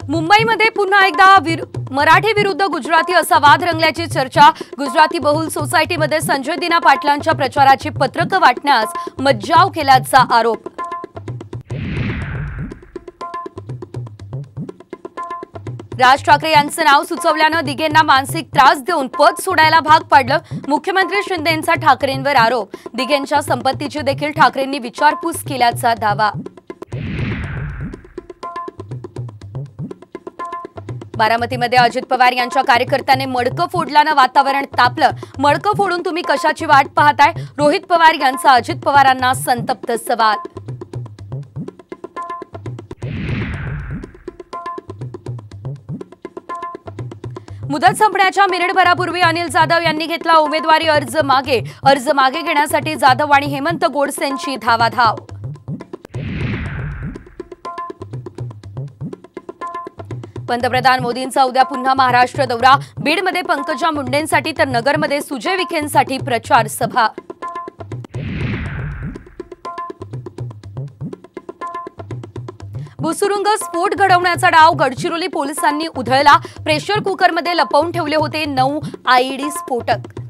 मुंबईमध्ये पुन्हा एकदा मराठी विरुद्ध गुजराती असा वाद रंगल्याची चर्चा। गुजराती बहुल सोसायटीमध्ये संजय दिना पाटलांच्या प्रचाराची पत्रकं वाटण्यास मज्जाव केल्याचा आरोप। राज ठाकरे यांचे नाव सुचवल्यानं दिघेंना मानसिक त्रास देऊन पद सोडायला भाग पाडलं। मुख्यमंत्री शिंदेंचा ठाकरेंवर आरोप। दिघेंच्या संपत्तीची देखील ठाकरेंनी विचारपूस केल्याचा दावा। बारामतीमध्ये अजित पवार यांच्या कार्यकर्त्यांनी मडकं फोडल्यानं वातावरण तापलं। मडकं फोडून तुम्ही कशाची वाट पाहताय? रोहित पवार यांचा अजित पवारांना संतप्त सवाल। मुदत संपण्याच्या मिनिटभरापूर्वी अनिल जाधव यांनी घेतला उमेदवारी अर्ज मागे घेण्यासाठी जाधव आणि हेमंत गोडसेंची धावाधाव। पंतप्रधान मोदींचा उद्या पुन्हा महाराष्ट्र दौरा। बीडमध्ये पंकजा मुंडेंसाठी तर नगरमध्ये सुजय विखेंसाठी प्रचार सभा। भुसुरुंग स्फोट घडवण्याचा डाव गडचिरोली पोलिसांनी उधळला। प्रेशर कुकरमध्ये लपवून ठेवले होते 9 आयईडी स्फोटक।